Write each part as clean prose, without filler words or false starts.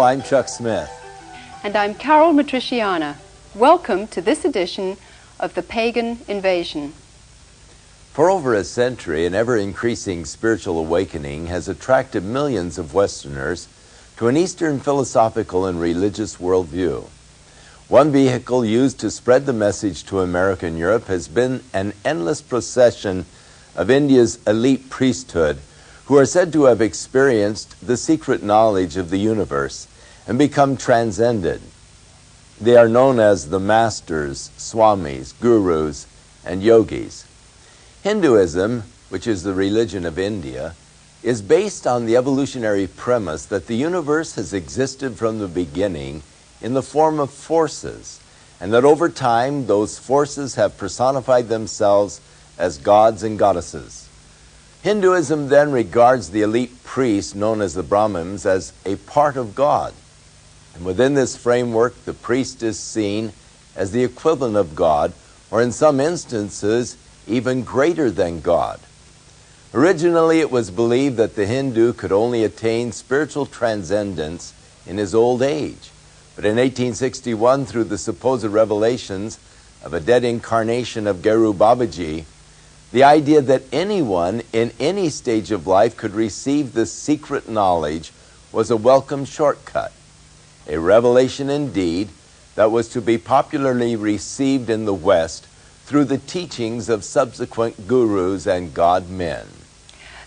I'm Chuck Smith. And I'm Carol Matriciana. Welcome to this edition of The Pagan Invasion. For over a century, an ever-increasing spiritual awakening has attracted millions of Westerners to an Eastern philosophical and religious worldview. One vehicle used to spread the message to America and Europe has been an endless procession of India's elite priesthood, who are said to have experienced the secret knowledge of the universe and become transcended. They are known as the masters, swamis, gurus, and yogis. Hinduism, which is the religion of India, is based on the evolutionary premise that the universe has existed from the beginning in the form of forces, and that over time those forces have personified themselves as gods and goddesses. Hinduism then regards the elite priests, known as the Brahmins, as a part of God. And within this framework, the priest is seen as the equivalent of God, or in some instances, even greater than God. Originally, it was believed that the Hindu could only attain spiritual transcendence in his old age. But in 1861, through the supposed revelations of a dead incarnation of Guru Babaji, the idea that anyone in any stage of life could receive this secret knowledge was a welcome shortcut. A revelation indeed that was to be popularly received in the West through the teachings of subsequent gurus and god-men.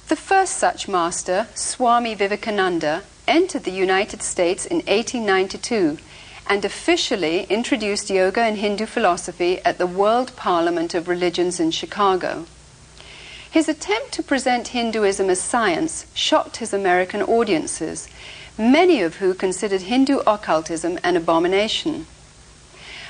The first such master, Swami Vivekananda, entered the United States in 1892 and officially introduced yoga and Hindu philosophy at the World Parliament of Religions in Chicago. His attempt to present Hinduism as science shocked his American audiences, many of whom considered Hindu occultism an abomination.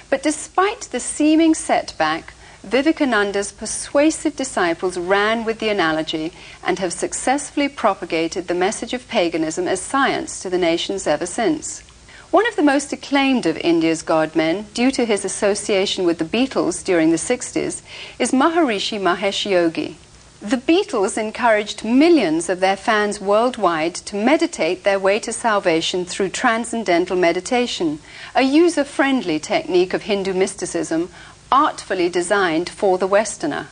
But despite the seeming setback, Vivekananda's persuasive disciples ran with the analogy and have successfully propagated the message of paganism as science to the nations ever since. One of the most acclaimed of India's god-men, due to his association with the Beatles during the 60s, is Maharishi Mahesh Yogi. The Beatles encouraged millions of their fans worldwide to meditate their way to salvation through transcendental meditation, a user-friendly technique of Hindu mysticism artfully designed for the Westerner.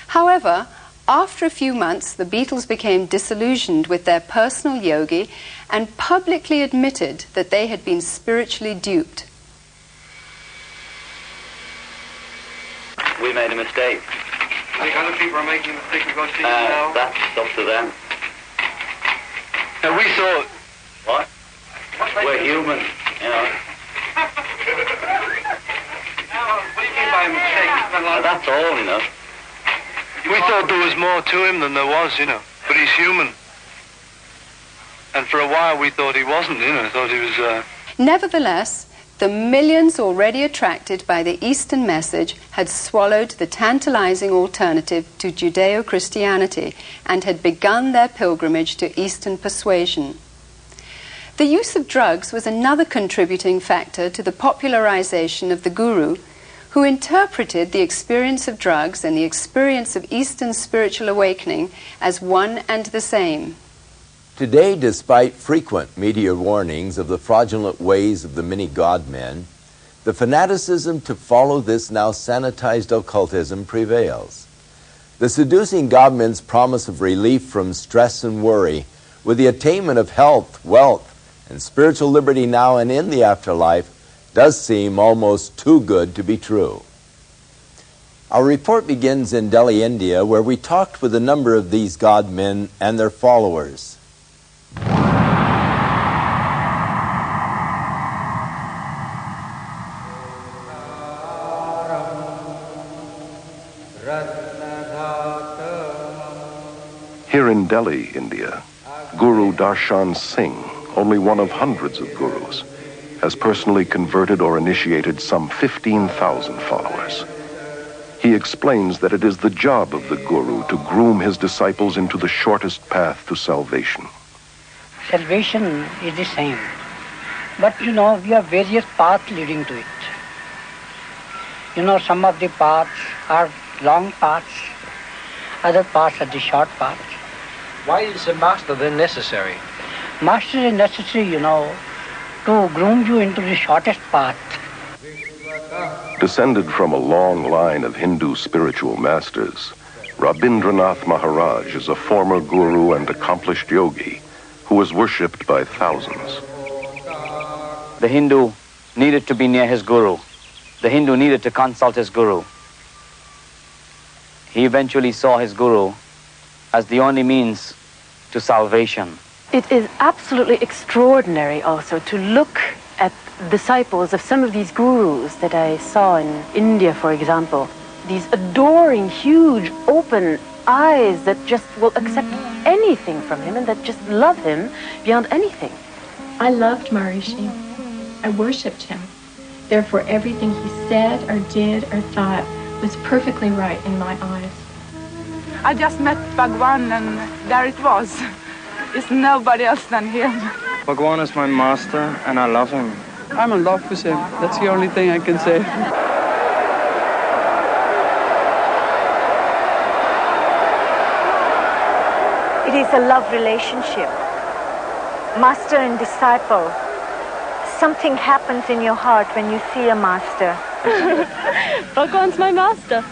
However, after a few months, the Beatles became disillusioned with their personal yogi and publicly admitted that they had been spiritually duped. We made a mistake. I think other people are making a mistake to go see you now. That's up to them. And we thought... What? We're human, you know. What do you mean by a mistake? That's all, you know. We thought there was more to him than there was, you know. But he's human. And for a while we thought he wasn't, you know. Thought he was... Nevertheless, the millions already attracted by the Eastern message had swallowed the tantalizing alternative to Judeo-Christianity and had begun their pilgrimage to Eastern persuasion. The use of drugs was another contributing factor to the popularization of the guru, who interpreted the experience of drugs and the experience of Eastern spiritual awakening as one and the same. Today, despite frequent media warnings of the fraudulent ways of the many god-men, the fanaticism to follow this now sanitized occultism prevails. The seducing god-men's promise of relief from stress and worry, with the attainment of health, wealth, and spiritual liberty now and in the afterlife, does seem almost too good to be true. Our report begins in Delhi, India, where we talked with a number of these god-men and their followers. Here in Delhi, India, Guru Darshan Singh, only one of hundreds of gurus, has personally converted or initiated some 15,000 followers. He explains that it is the job of the guru to groom his disciples into the shortest path to salvation. Salvation is the same, but you know, we have various paths leading to it. You know, some of the paths are long paths, other paths are the short paths. Why is a master then necessary? Master is necessary, to groom you into the shortest path. Descended from a long line of Hindu spiritual masters, Rabindranath Maharaj is a former guru and accomplished yogi who was worshipped by thousands. The Hindu needed to be near his guru. The Hindu needed to consult his guru. He eventually saw his guru as the only means to salvation. It is absolutely extraordinary also to look at disciples of some of these gurus that I saw in India, for example. These adoring, huge, open eyes that just will accept anything from him and that just love him beyond anything. I loved Maharishi. I worshipped him. Therefore, everything he said or did or thought was perfectly right in my eyes. I just met Bhagwan and there it was. It's nobody else than him. Bhagwan is my master and I love him. I'm in love with him. That's the only thing I can say. It is a love relationship. Master and disciple. Something happens in your heart when you see a master. Bhagwan's my master.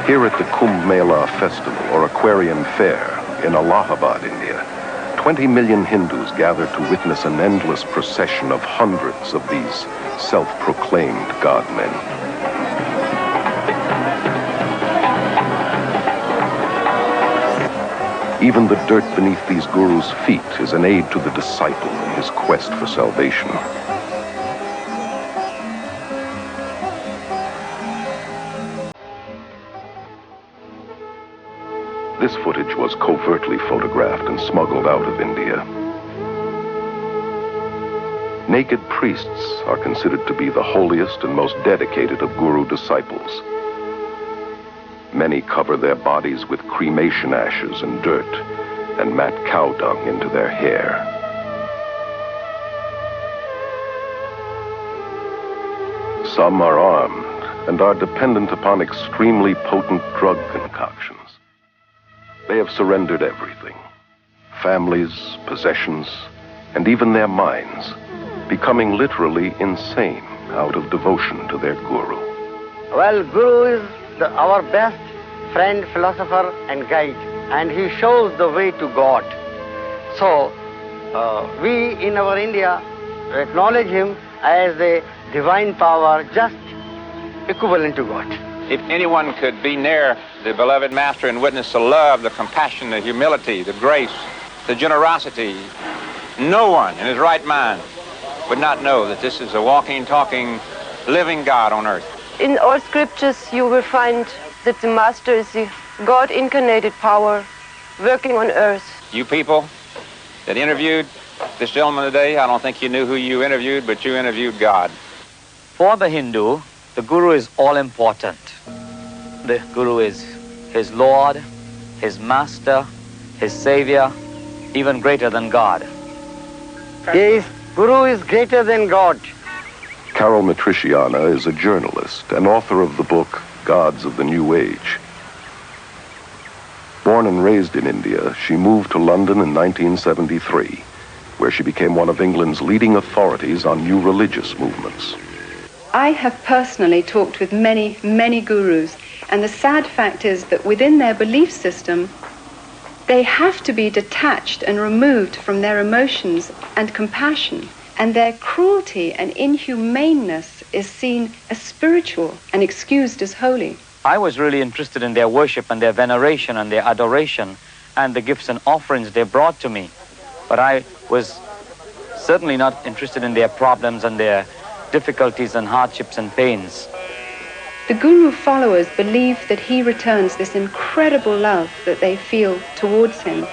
Here at the Kumbh Mela Festival or Aquarium Fair in Allahabad, India, 20 million Hindus gather to witness an endless procession of hundreds of these self-proclaimed God-men. Even the dirt beneath these gurus' feet is an aid to the disciple in his quest for salvation. This footage was covertly photographed and smuggled out of India. Naked priests are considered to be the holiest and most dedicated of guru disciples. Many cover their bodies with cremation ashes and dirt and mat cow dung into their hair. Some are armed and are dependent upon extremely potent drug concoctions. They have surrendered everything, families, possessions, and even their minds, becoming literally insane out of devotion to their guru. Well, Guru is our best friend, philosopher, and guide, and he shows the way to God. So, we in our India acknowledge him as a divine power, just equivalent to God. If anyone could be near the beloved Master and witness the love, the compassion, the humility, the grace, the generosity, no one in his right mind would not know that this is a walking, talking, living God on earth. In all scriptures you will find that the Master is the God-incarnated power working on earth. You people that interviewed this gentleman today, I don't think you knew who you interviewed, but you interviewed God. For the Hindu, the guru is all important. The guru is his Lord, his master, his savior, even greater than God. Yes, Guru is greater than God. Carol Matriciana is a journalist and author of the book Gods of the New Age. Born and raised in India, she moved to London in 1973, where she became one of England's leading authorities on new religious movements. I have personally talked with many, many gurus, and the sad fact is that within their belief system, they have to be detached and removed from their emotions and compassion, and their cruelty and inhumaneness is seen as spiritual and excused as holy. I was really interested in their worship and their veneration and their adoration and the gifts and offerings they brought to me. But I was certainly not interested in their problems and their difficulties and hardships and pains. The Guru followers believe that he returns this incredible love that they feel towards him.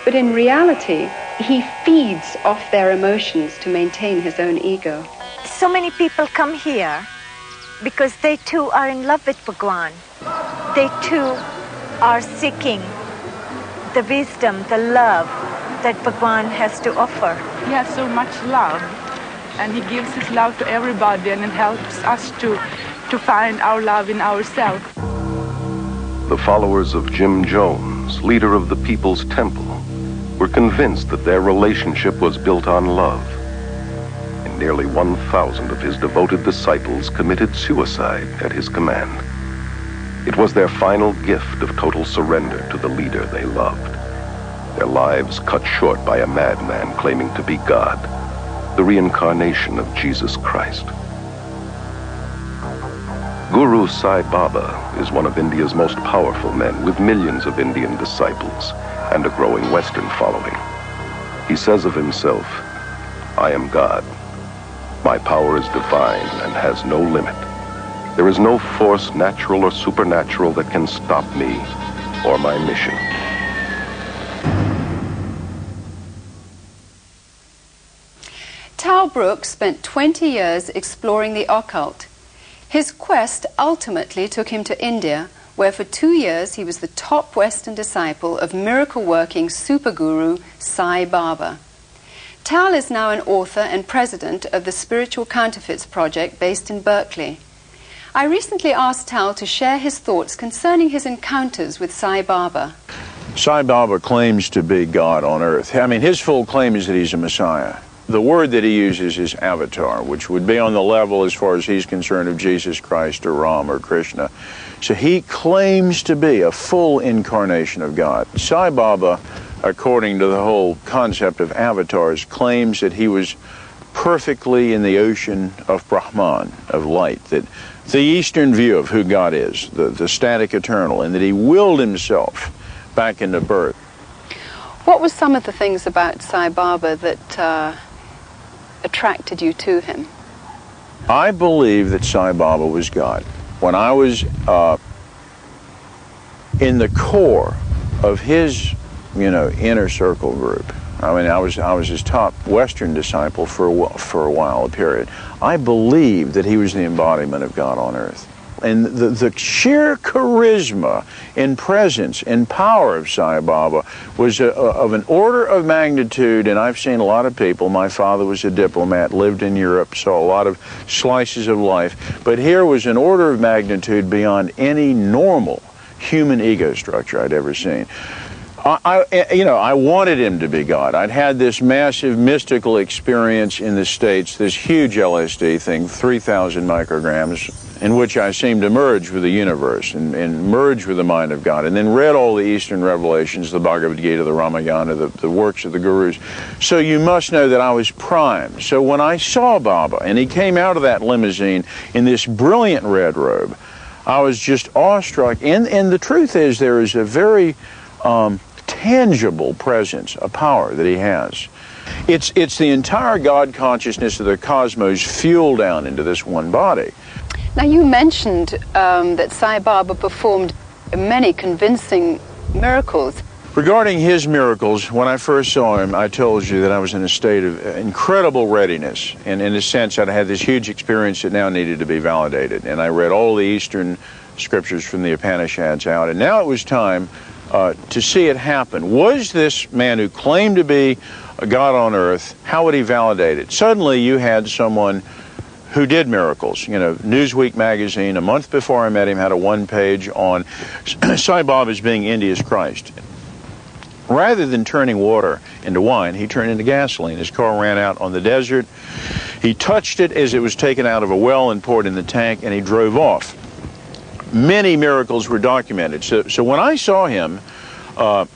But in reality, he feeds off their emotions to maintain his own ego. So many people come here because they too are in love with Bhagwan. They too are seeking the wisdom, the love, that Bhagwan has to offer? He has so much love, and he gives his love to everybody, and it helps us to find our love in ourselves. The followers of Jim Jones, leader of the People's Temple, were convinced that their relationship was built on love. And nearly 1,000 of his devoted disciples committed suicide at his command. It was their final gift of total surrender to the leader they loved. Their lives cut short by a madman claiming to be God, the reincarnation of Jesus Christ. Guru Sai Baba is one of India's most powerful men with millions of Indian disciples and a growing Western following. He says of himself, "I am God. My power is divine and has no limit. There is no force, natural or supernatural, that can stop me or my mission." Tal Brooks spent 20 years exploring the occult. His quest ultimately took him to India, where for 2 years he was the top Western disciple of miracle-working super guru Sai Baba. Tal is now an author and president of the Spiritual Counterfeits Project based in Berkeley. I recently asked Tal to share his thoughts concerning his encounters with Sai Baba. Sai Baba claims to be God on earth. I mean, his full claim is that he's a Messiah. The word that he uses is avatar, which would be on the level, as far as he's concerned, of Jesus Christ or Ram or Krishna. So he claims to be a full incarnation of God. Sai Baba, according to the whole concept of avatars, claims that he was perfectly in the ocean of Brahman, of light, that the Eastern view of who God is, the static eternal, and that he willed himself back into birth. What were some of the things about Sai Baba that attracted you to him? I believe that Sai Baba was God. When I was in the core of his, inner circle group, I mean, I was his top Western disciple for a while, a period. I believed that he was the embodiment of God on earth. And the sheer charisma and presence and power of Sai Baba was of an order of magnitude, and I've seen a lot of people. My father was a diplomat, lived in Europe, saw a lot of slices of life, but here was an order of magnitude beyond any normal human ego structure I'd ever seen. I wanted him to be God. I'd had this massive mystical experience in the States, this huge LSD thing, 3,000 micrograms, in which I seemed to merge with the universe and merge with the mind of God, and then read all the Eastern revelations, the Bhagavad Gita, the Ramayana, the works of the gurus. So you must know that I was primed. So when I saw Baba, and he came out of that limousine in this brilliant red robe, I was just awestruck. And the truth is, there is a very tangible presence, a power that he has. It's the entire God consciousness of the cosmos fueled down into this one body. Now, you mentioned that Sai Baba performed many convincing miracles. Regarding his miracles, when I first saw him, I told you that I was in a state of incredible readiness, and in a sense I'd had this huge experience that now needed to be validated. And I read all the Eastern scriptures from the Upanishads out, and now it was time to see it happen. Was this man who claimed to be a God on earth, how would he validate it? Suddenly you had someone who did miracles. Newsweek magazine, a month before I met him, had a one-page on Sai Baba as being India's Christ. Rather than turning water into wine, he turned into gasoline. His car ran out on the desert. He touched it as it was taken out of a well and poured in the tank, and he drove off. Many miracles were documented. So when I saw him, not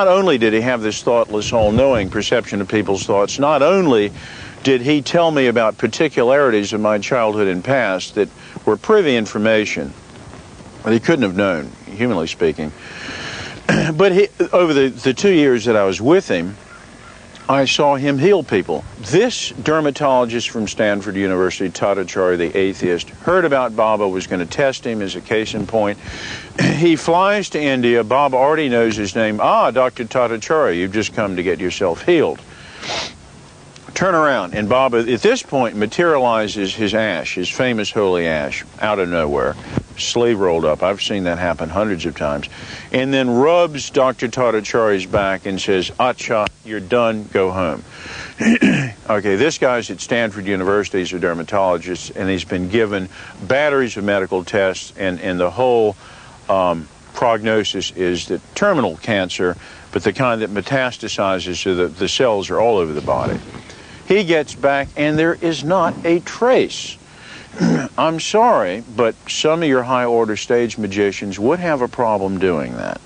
only did he have this thoughtless, all-knowing perception of people's thoughts, not only did he tell me about particularities of my childhood and past that were privy information that he couldn't have known, humanly speaking, but over the 2 years that I was with him, I saw him heal people. This dermatologist from Stanford University, Tatacharya, the atheist, heard about Baba, was going to test him as a case in point. He flies to India. Baba already knows his name. Ah, Dr. Tatacharya, you've just come to get yourself healed. Turn around, and Baba, at this point, materializes his ash, his famous holy ash, out of nowhere. sleeve rolled up. I've seen that happen hundreds of times. And then rubs Dr. Tadachari's back and says, "Acha, you're done, go home." Okay, this guy's at Stanford University, he's a dermatologist, and he's been given batteries of medical tests, and the whole prognosis is that terminal cancer, but the kind that metastasizes so that the cells are all over the body. He gets back, and there is not a trace. I'm sorry, but some of your high-order stage magicians would have a problem doing that.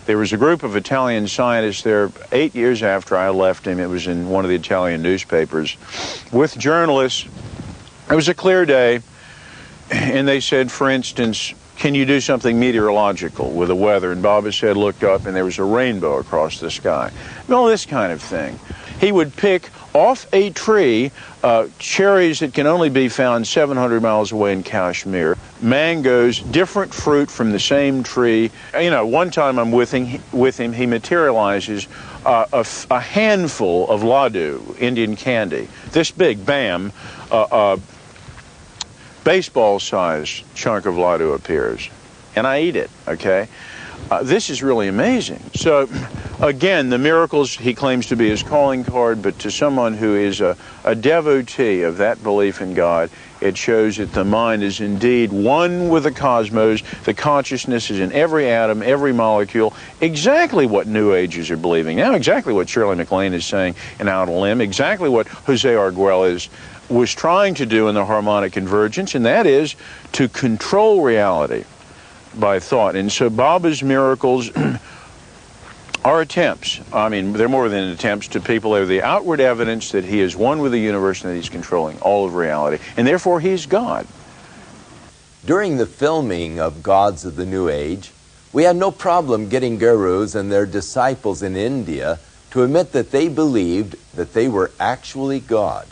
There was a group of Italian scientists there 8 years after I left him. It was in one of the Italian newspapers with journalists. It was a clear day, and they said, for instance, "Can you do something meteorological with the weather?" And Baba said, looked up, and there was a rainbow across the sky. And all this kind of thing. He would pick off a tree cherries that can only be found 700 miles away in Kashmir, mangoes, different fruit from the same tree. You know, one time I'm with him, he materializes a handful of laddu, Indian candy, this big, bam, baseball-sized chunk of laddu appears, and I eat it, okay? This is really amazing. So, again, the miracles he claims to be his calling card, but to someone who is a devotee of that belief in God, it shows that the mind is indeed one with the cosmos. The consciousness is in every atom, every molecule, exactly what New Agers are believing now, exactly what Shirley MacLaine is saying in Out of Limb, exactly what Jose Arguelles was trying to do in the harmonic convergence, and that is to control reality by thought. And so Baba's miracles are attempts. I mean, they're more than attempts to people. They're the outward evidence that he is one with the universe and that he's controlling all of reality. And therefore, he's God. During the filming of Gods of the New Age, we had no problem getting gurus and their disciples in India to admit that they believed that they were actually God.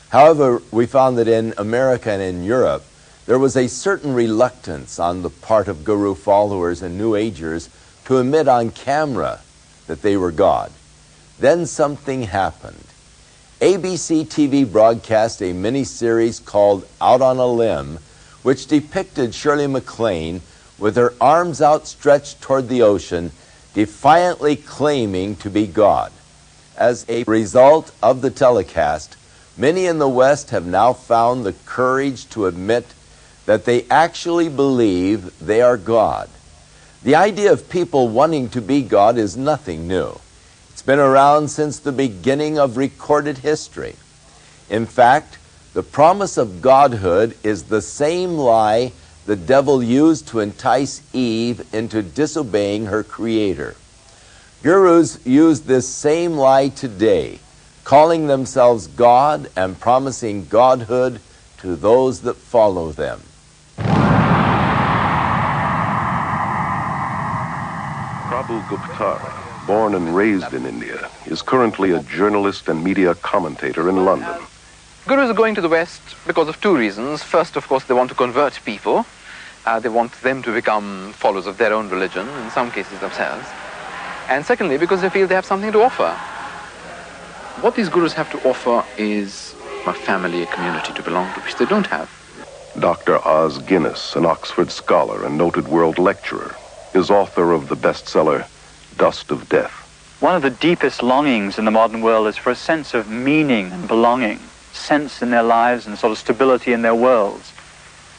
However, we found that in America and in Europe, there was a certain reluctance on the part of guru followers and New Agers to admit on camera that they were God. Then something happened. ABC TV broadcast a mini-series called Out on a Limb, which depicted Shirley MacLaine with her arms outstretched toward the ocean, defiantly claiming to be God. As a result of the telecast, many in the West have now found the courage to admit that they actually believe they are God. The idea of people wanting to be God is nothing new. It's been around since the beginning of recorded history. In fact, the promise of godhood is the same lie the devil used to entice Eve into disobeying her creator. Gurus use this same lie today, calling themselves God and promising godhood to those that follow them. Prabhu Gupta, born and raised in India, is currently a journalist and media commentator in London. Gurus are going to the West because of two reasons. First, of course, they want to convert people. They want them to become followers of their own religion, in some cases themselves. And secondly, because they feel they have something to offer. What these gurus have to offer is a family, a community to belong to, which they don't have. Dr. Os Guinness, an Oxford scholar and noted world lecturer, is author of the bestseller, Dust of Death. One of the deepest longings in the modern world is for a sense of meaning and belonging, sense in their lives and sort of stability in their worlds.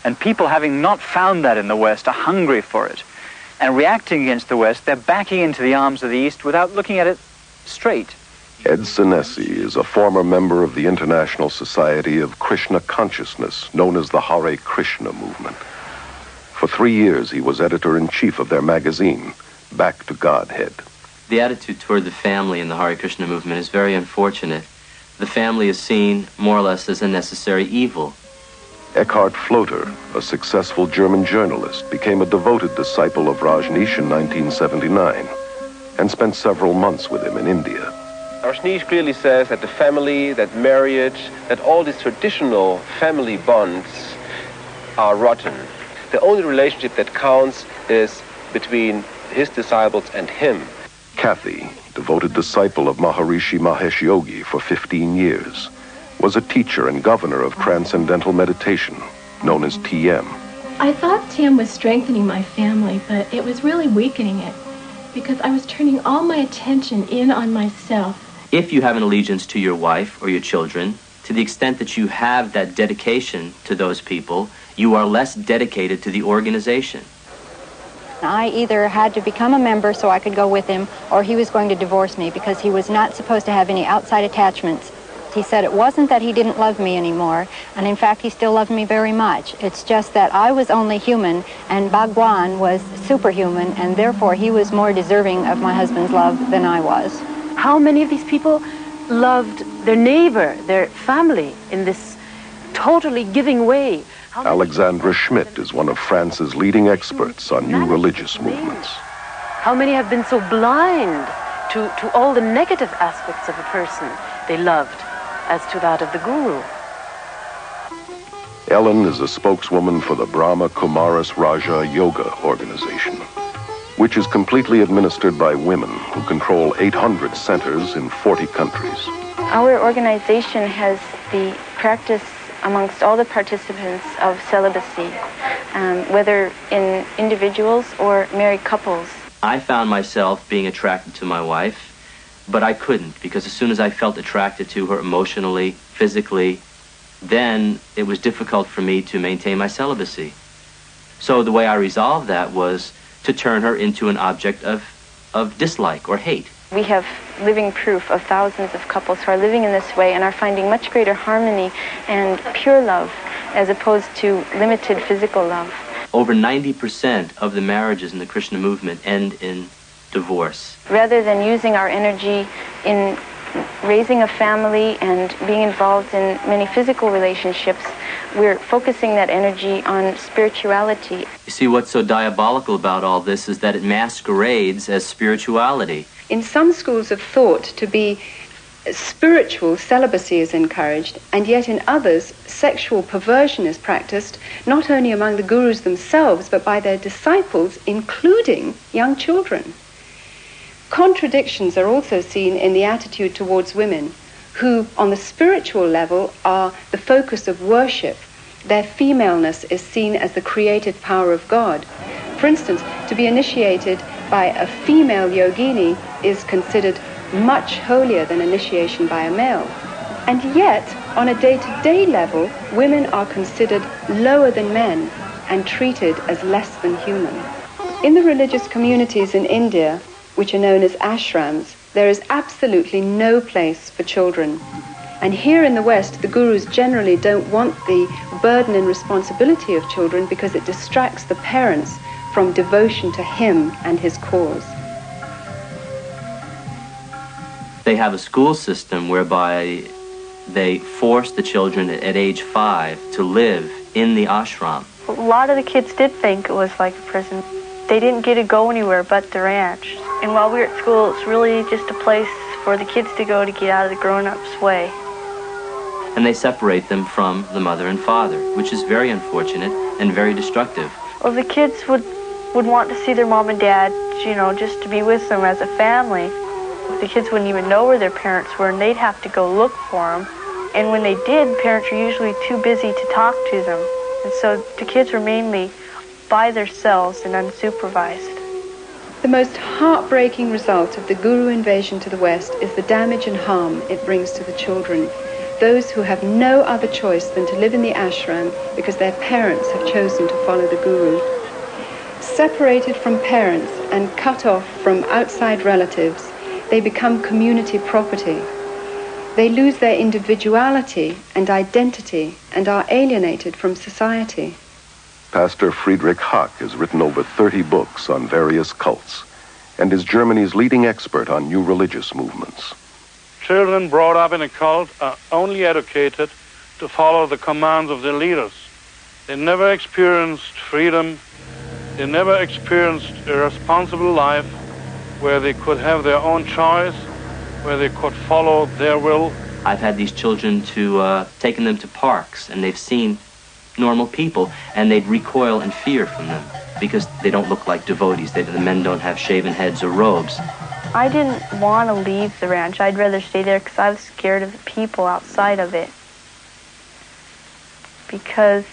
And people, having not found that in the West, are hungry for it. And reacting against the West, they're backing into the arms of the East without looking at it straight. Ed Senesi is a former member of the International Society of Krishna Consciousness, known as the Hare Krishna movement. For 3 years, he was editor-in-chief of their magazine, Back to Godhead. The attitude toward the family in the Hare Krishna movement is very unfortunate. The family is seen, more or less, as a necessary evil. Eckhart Floater, a successful German journalist, became a devoted disciple of Rajneesh in 1979 and spent several months with him in India. Rajneesh clearly says that the family, that marriage, that all these traditional family bonds are rotten. The only relationship that counts is between his disciples and him. Kathy, devoted disciple of Maharishi Mahesh Yogi for 15 years, was a teacher and governor of Transcendental Meditation, known as TM. I thought Tim was strengthening my family, but it was really weakening it because I was turning all my attention in on myself. If you have an allegiance to your wife or your children, to the extent that you have that dedication to those people, you are less dedicated to the organization. I either had to become a member so I could go with him, or he was going to divorce me because he was not supposed to have any outside attachments. He said it wasn't that he didn't love me anymore, and in fact he still loved me very much. It's just that I was only human and Bhagwan was superhuman, and therefore he was more deserving of my husband's love than I was. How many of these people loved their neighbor, their family, in this totally giving way? Alexandra Schmidt is one of France's leading experts on new religious movements. How many have been so blind to all the negative aspects of a person they loved as to that of the Guru? Ellen is a spokeswoman for the Brahma Kumaris Raja Yoga Organization, which is completely administered by women who control 800 centers in 40 countries. Our organization has the practice amongst all the participants of celibacy, whether in individuals or married couples. I found myself being attracted to my wife, but I couldn't, because as soon as I felt attracted to her emotionally, physically, then it was difficult for me to maintain my celibacy. So the way I resolved that was to turn her into an object of dislike or hate. We have living proof of thousands of couples who are living in this way and are finding much greater harmony and pure love as opposed to limited physical love. Over 90% of the marriages in the Krishna movement end in divorce. Rather than using our energy in raising a family and being involved in many physical relationships, we're focusing that energy on spirituality. You see, what's so diabolical about all this is that it masquerades as spirituality. In some schools of thought, to be spiritual, celibacy is encouraged, and yet in others, sexual perversion is practiced, not only among the gurus themselves, but by their disciples, including young children. Contradictions are also seen in the attitude towards women, who, on the spiritual level, are the focus of worship. Their femaleness is seen as the creative power of God. For instance, to be initiated by a female yogini is considered much holier than initiation by a male. And yet, on a day-to-day level, women are considered lower than men and treated as less than human. In the religious communities in India, which are known as ashrams, there is absolutely no place for children. And here in the West, the gurus generally don't want the burden and responsibility of children because it distracts the parents from devotion to him and his cause. They have a school system whereby they force the children at age 5 to live in the ashram. A lot of the kids did think it was like a prison. They didn't get to go anywhere but the ranch. And while we were at school, it's really just a place for the kids to go to get out of the grown-ups' way. And they separate them from the mother and father, which is very unfortunate and very destructive. Well, the kids would want to see their mom and dad, you know, just to be with them as a family. The kids wouldn't even know where their parents were, and they'd have to go look for them. And when they did, parents were usually too busy to talk to them. And so the kids were mainly by themselves and unsupervised. The most heartbreaking result of the Guru invasion to the West is the damage and harm it brings to the children, those who have no other choice than to live in the ashram because their parents have chosen to follow the Guru. Separated from parents and cut off from outside relatives, they become community property. They lose their individuality and identity and are alienated from society. Pastor Friedrich Hack has written over 30 books on various cults and is Germany's leading expert on new religious movements. Children brought up in a cult are only educated to follow the commands of their leaders. They never experienced freedom. They never experienced a responsible life where they could have their own choice, where they could follow their will. I've had these children taken them to parks, and they've seen normal people, and they'd recoil in fear from them because they don't look like devotees. The men don't have shaven heads or robes. I didn't want to leave the ranch. I'd rather stay there because I was scared of the people outside of it. Because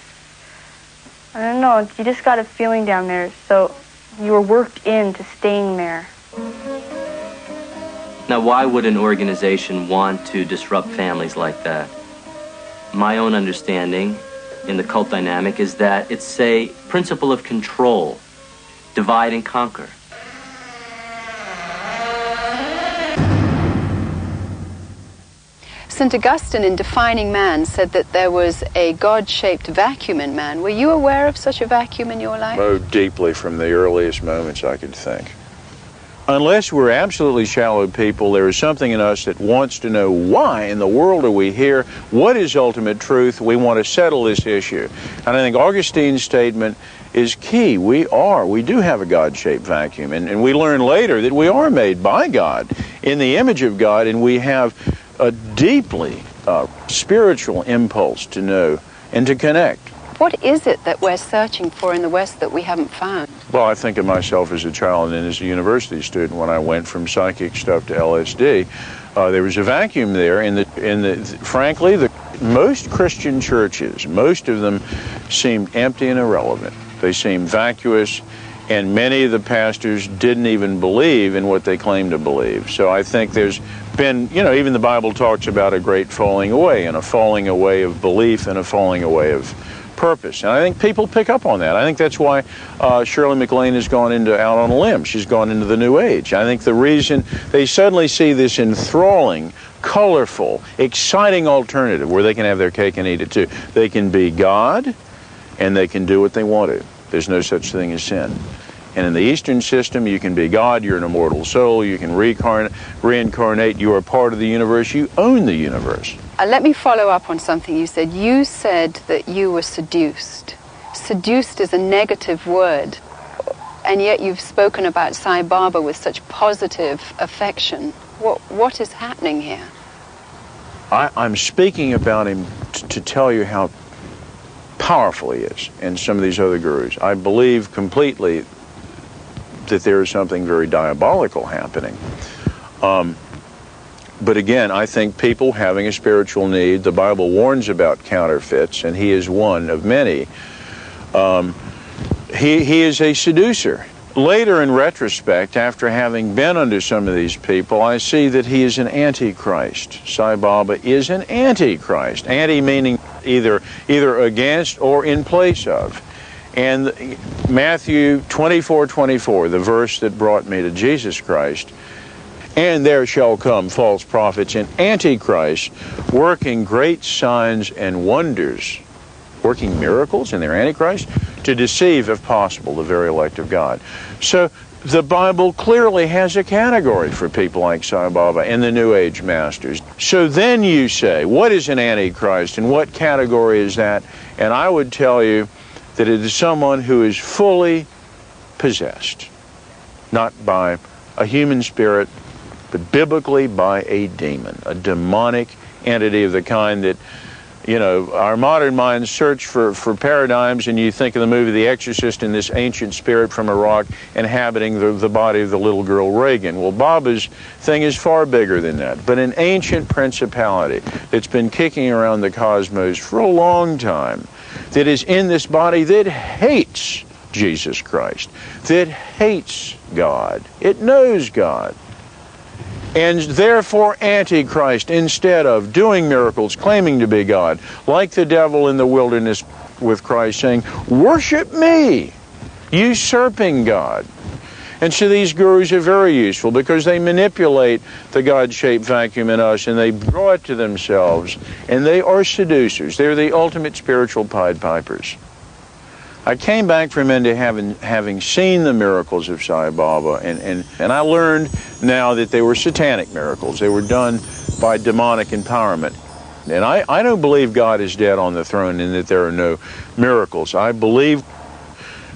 I don't know, you just got a feeling down there, so you were worked into staying there. Now, why would an organization want to disrupt families like that? My own understanding in the cult dynamic is that it's a principle of control, divide and conquer. St. Augustine, in defining man, said that there was a God-shaped vacuum in man. Were you aware of such a vacuum in your life? Oh, deeply from the earliest moments I could think. Unless we're absolutely shallow people, there is something in us that wants to know why in the world are we here, what is ultimate truth, we want to settle this issue. And I think Augustine's statement is key. We do have a God-shaped vacuum, and we learn later that we are made by God, in the image of God, and we have a deeply spiritual impulse to know and to connect. What is it that we're searching for in the West that we haven't found? Well, I think of myself as a child and as a university student when I went from psychic stuff to LSD. There was a vacuum there frankly, most Christian churches, most of them seemed empty and irrelevant. They seemed vacuous, and many of the pastors didn't even believe in what they claimed to believe. So I think there's been, even the Bible talks about a great falling away, and a falling away of belief and a falling away of purpose. And I think people pick up on that. I think that's why Shirley MacLaine has gone out on a limb. She's gone into the New Age. I think the reason they suddenly see this enthralling, colorful, exciting alternative where they can have their cake and eat it too. They can be God, and they can do what they want to. There's no such thing as sin. And in the Eastern system, you can be God, you're an immortal soul, you can reincarnate, you are part of the universe, you own the universe. Let me follow up on something you said. You said that you were seduced. Seduced is a negative word, and yet you've spoken about Sai Baba with such positive affection. What is happening here? I'm speaking about him to tell you how powerful he is, and some of these other gurus. I believe completely that there is something very diabolical happening. But again, I think people having a spiritual need, the Bible warns about counterfeits, and he is one of many. He is a seducer. Later, in retrospect, after having been under some of these people, I see that he is an antichrist. Sai Baba is an antichrist. Anti meaning either against or in place of. And Matthew 24:24, the verse that brought me to Jesus Christ, and there shall come false prophets and antichrists, working great signs and wonders, working miracles in their antichrist, to deceive, if possible, the very elect of God. So the Bible clearly has a category for people like Sai Baba and the New Age masters. So then you say, what is an antichrist and what category is that? And I would tell you that it is someone who is fully possessed, not by a human spirit, but biblically by a demon, a demonic entity of the kind that, our modern minds search for paradigms, and you think of the movie The Exorcist and this ancient spirit from Iraq inhabiting the body of the little girl Reagan. Well, Baba's thing is far bigger than that, but an ancient principality that's been kicking around the cosmos for a long time, that is in this body that hates Jesus Christ, that hates God. It knows God. And therefore antichrist, instead of doing miracles, claiming to be God, like the devil in the wilderness with Christ saying, worship me, usurping God. And so these gurus are very useful because they manipulate the God-shaped vacuum in us and they draw it to themselves, and they are seducers. They're the ultimate spiritual Pied Pipers. I came back from India having seen the miracles of Sai Baba, and I learned now that they were satanic miracles. They were done by demonic empowerment. And I don't believe God is dead on the throne and that there are no miracles. I believe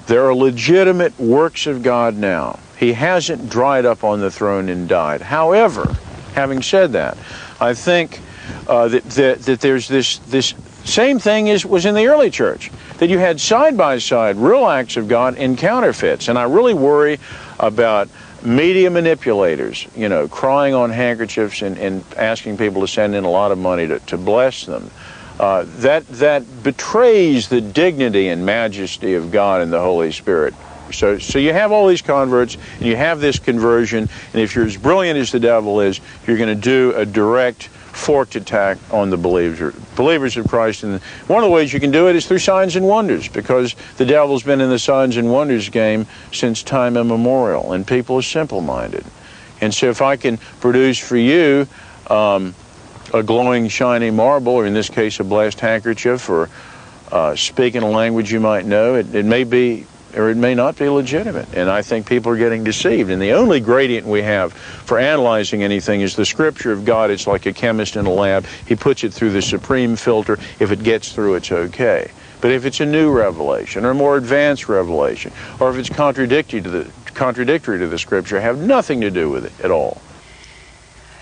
there are legitimate works of God now. He hasn't dried up on the throne and died. However, having said that, I think that there's this same thing was in the early church, that you had side-by-side real acts of God and counterfeits. And I really worry about media manipulators, crying on handkerchiefs and asking people to send in a lot of money to bless them. that betrays the dignity and majesty of God and the Holy Spirit. So you have all these converts, and you have this conversion, and if you're as brilliant as the devil is, you're going to do a direct forked attack on the believers of Christ. And one of the ways you can do it is through signs and wonders, because the devil's been in the signs and wonders game since time immemorial, and people are simple-minded. And so if I can produce for you a glowing, shiny marble, or in this case a blessed handkerchief, or speaking a language you might know, it may be or it may not be legitimate. And I think people are getting deceived. And the only gradient we have for analyzing anything is the Scripture of God. It's like a chemist in a lab. He puts it through the supreme filter. If it gets through, it's okay. But if it's a new revelation or a more advanced revelation, or if it's contradictory to the Scripture, have nothing to do with it at all.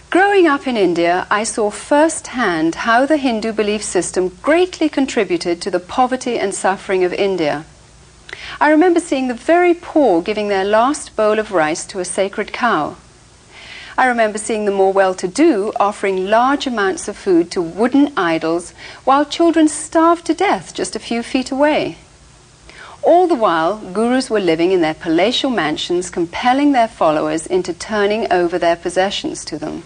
Growing up in India, I saw firsthand how the Hindu belief system greatly contributed to the poverty and suffering of India. I remember seeing the very poor giving their last bowl of rice to a sacred cow. I remember seeing the more well-to-do offering large amounts of food to wooden idols while children starved to death just a few feet away. All the while, gurus were living in their palatial mansions, compelling their followers into turning over their possessions to them.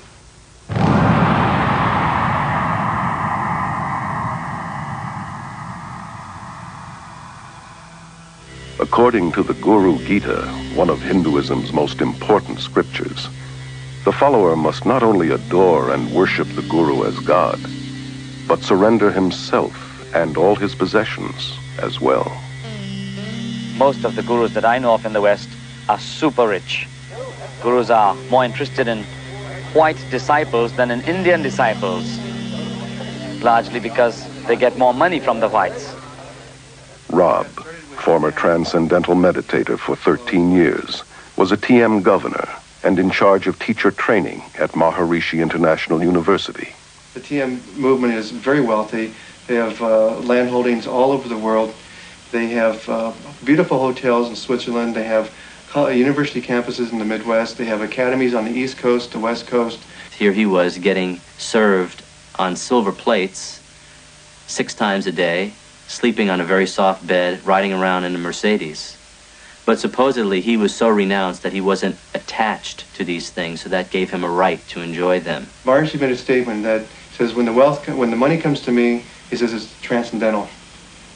According to the Guru Gita, one of Hinduism's most important scriptures, the follower must not only adore and worship the Guru as God, but surrender himself and all his possessions as well. Most of the gurus that I know of in the West are super rich. Gurus are more interested in white disciples than in Indian disciples, largely because they get more money from the whites. Rob, former transcendental meditator for 13 years, was a TM governor and in charge of teacher training at Maharishi International University. The TM movement is very wealthy. They have land holdings all over the world. They have beautiful hotels in Switzerland. They have university campuses in the Midwest. They have academies on the East Coast, the West Coast. Here he was getting served on silver plates 6 times a day, sleeping on a very soft bed, riding around in a Mercedes. But supposedly he was so renounced that he wasn't attached to these things, so that gave him a right to enjoy them. Maharishi made a statement that says, when the money comes to me, he says it's transcendental.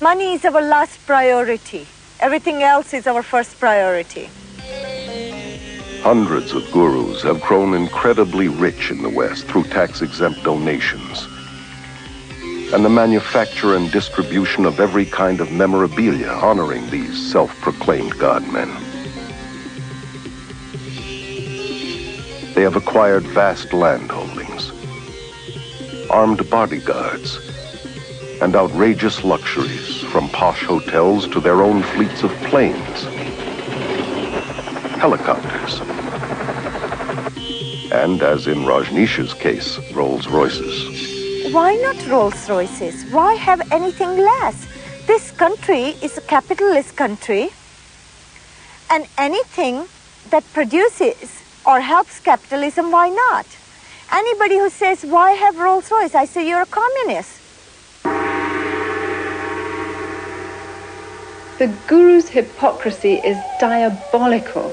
Money is our last priority. Everything else is our first priority. Hundreds of gurus have grown incredibly rich in the West through tax-exempt donations and the manufacture and distribution of every kind of memorabilia honoring these self-proclaimed God-men. They have acquired vast land holdings, armed bodyguards, and outrageous luxuries, from posh hotels to their own fleets of planes, helicopters, and, as in Rajneesh's case, Rolls-Royces. Why not Rolls-Royces? Why have anything less? This country is a capitalist country, and anything that produces or helps capitalism, why not? Anybody who says, why have Rolls-Royce? I say, you're a communist. The guru's hypocrisy is diabolical,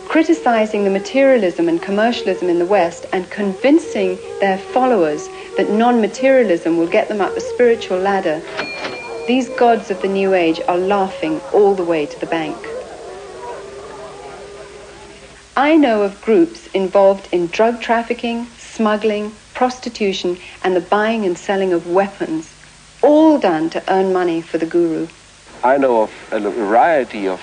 criticizing the materialism and commercialism in the West and convincing their followers that non-materialism will get them up the spiritual ladder. These gods of the New Age are laughing all the way to the bank. I know of groups involved in drug trafficking, smuggling, prostitution, and the buying and selling of weapons, all done to earn money for the guru. I know of a variety of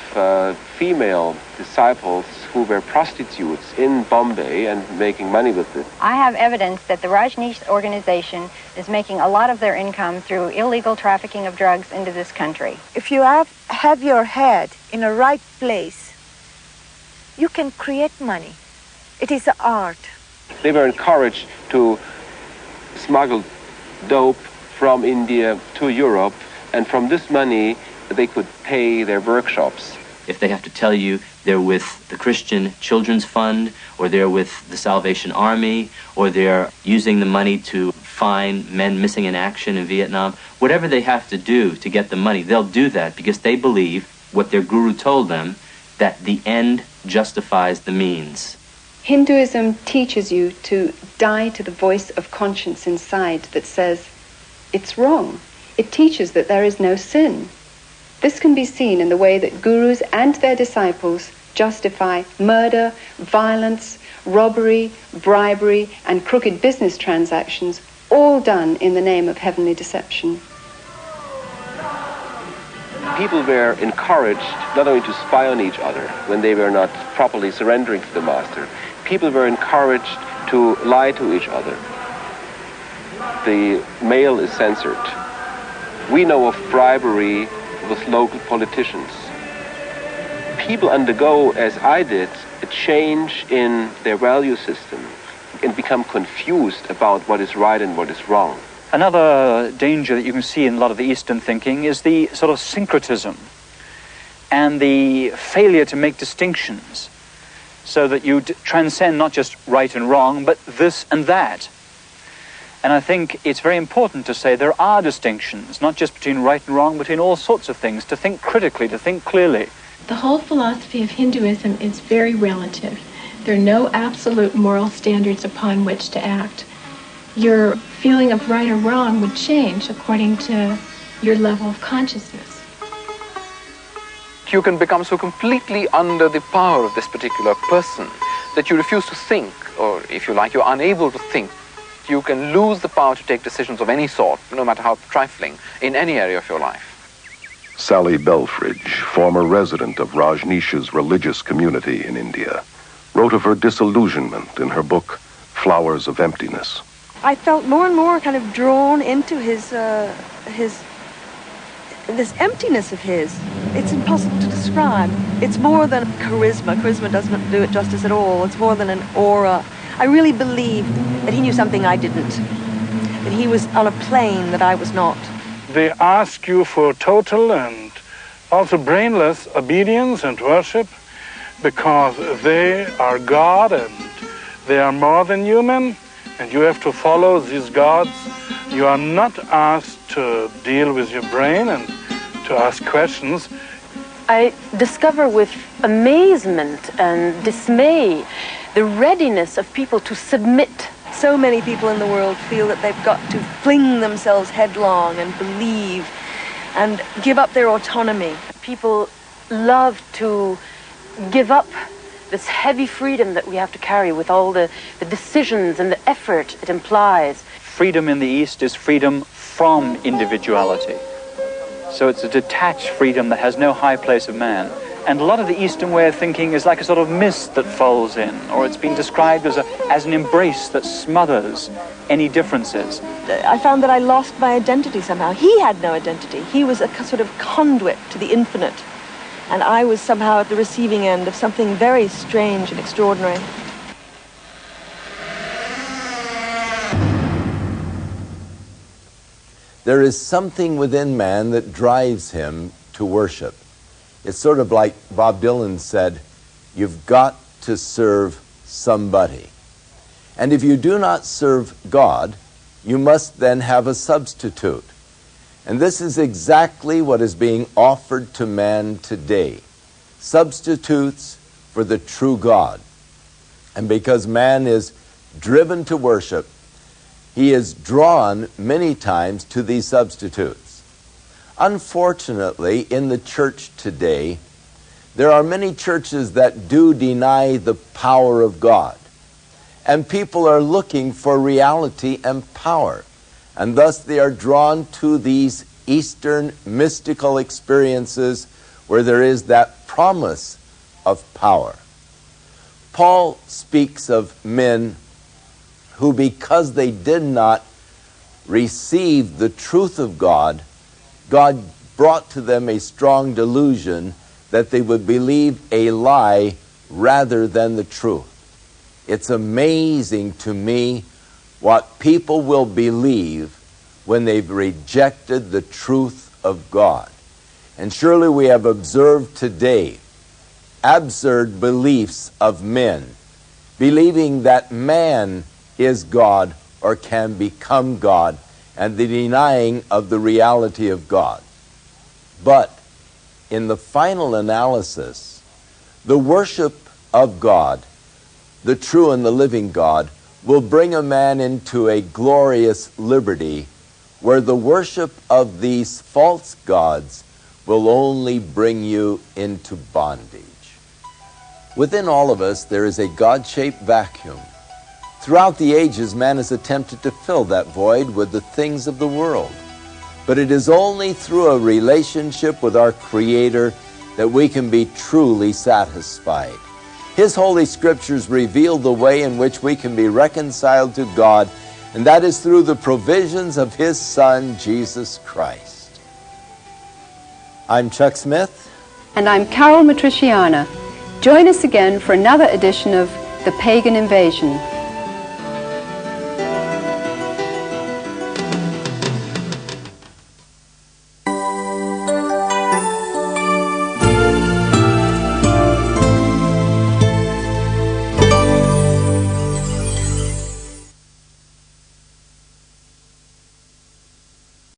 female disciples who were prostitutes in Bombay and making money with it. I have evidence that the Rajneesh organization is making a lot of their income through illegal trafficking of drugs into this country. If you have your head in a right place, you can create money. It is an art. They were encouraged to smuggle dope from India to Europe, and from this money they could pay their workshops. If they have to tell you they're with the Christian Children's Fund, or they're with the Salvation Army, or they're using the money to find men missing in action in Vietnam, whatever they have to do to get the money, they'll do that because they believe what their guru told them, that the end justifies the means. Hinduism teaches you to die to the voice of conscience inside that says, it's wrong. It teaches that there is no sin. This can be seen in the way that gurus and their disciples justify murder, violence, robbery, bribery, and crooked business transactions, all done in the name of heavenly deception. People were encouraged not only to spy on each other when they were not properly surrendering to the master, people were encouraged to lie to each other. The mail is censored. We know of bribery with local politicians. People undergo, as I did, a change in their value system and become confused about what is right and what is wrong. Another danger that you can see in a lot of the Eastern thinking is the sort of syncretism and the failure to make distinctions so that you transcend not just right and wrong, but this and that. And I think it's very important to say there are distinctions, not just between right and wrong, but between all sorts of things, to think critically, to think clearly. The whole philosophy of Hinduism is very relative. There are no absolute moral standards upon which to act. Your feeling of right or wrong would change according to your level of consciousness. You can become so completely under the power of this particular person that you refuse to think, or if you like, you're unable to think. You can lose the power to take decisions of any sort, no matter how trifling, in any area of your life. Sally Belfridge, former resident of Rajneesh's religious community in India, wrote of her disillusionment in her book, Flowers of Emptiness. I felt more and more kind of drawn into this emptiness of his. It's impossible to describe. It's more than charisma. Charisma doesn't do it justice at all. It's more than an aura. I really believed that he knew something I didn't, that he was on a plane that I was not. They ask you for total and also brainless obedience and worship because they are God and they are more than human, and you have to follow these gods. You are not asked to deal with your brain and to ask questions. I discover with amazement and dismay the readiness of people to submit. So many people in the world feel that they've got to fling themselves headlong and believe and give up their autonomy. People love to give up this heavy freedom that we have to carry with all the decisions and the effort it implies. Freedom in the East is freedom from individuality. So it's a detached freedom that has no high place of man. And a lot of the Eastern way of thinking is like a sort of mist that falls in, or it's been described as an embrace that smothers any differences. I found that I lost my identity somehow. He had no identity. He was a sort of conduit to the infinite. And I was somehow at the receiving end of something very strange and extraordinary. There is something within man that drives him to worship. It's sort of like Bob Dylan said, you've got to serve somebody. And if you do not serve God, you must then have a substitute. And this is exactly what is being offered to man today. Substitutes for the true God. And because man is driven to worship, he is drawn many times to these substitutes. Unfortunately, in the church today, there are many churches that do deny the power of God. And people are looking for reality and power. And thus they are drawn to these Eastern mystical experiences where there is that promise of power. Paul speaks of men who, because they did not receive the truth of God, God brought to them a strong delusion that they would believe a lie rather than the truth. It's amazing to me what people will believe when they've rejected the truth of God. And surely we have observed today absurd beliefs of men, believing that man is God or can become God, and the denying of the reality of God. But in the final analysis, the worship of God, the true and the living God, will bring a man into a glorious liberty where the worship of these false gods will only bring you into bondage. Within all of us, there is a God-shaped vacuum. Throughout the ages, man has attempted to fill that void with the things of the world. But it is only through a relationship with our Creator that we can be truly satisfied. His Holy Scriptures reveal the way in which we can be reconciled to God, and that is through the provisions of His Son, Jesus Christ. I'm Chuck Smith. And I'm Carol Matriciana. Join us again for another edition of The Pagan Invasion.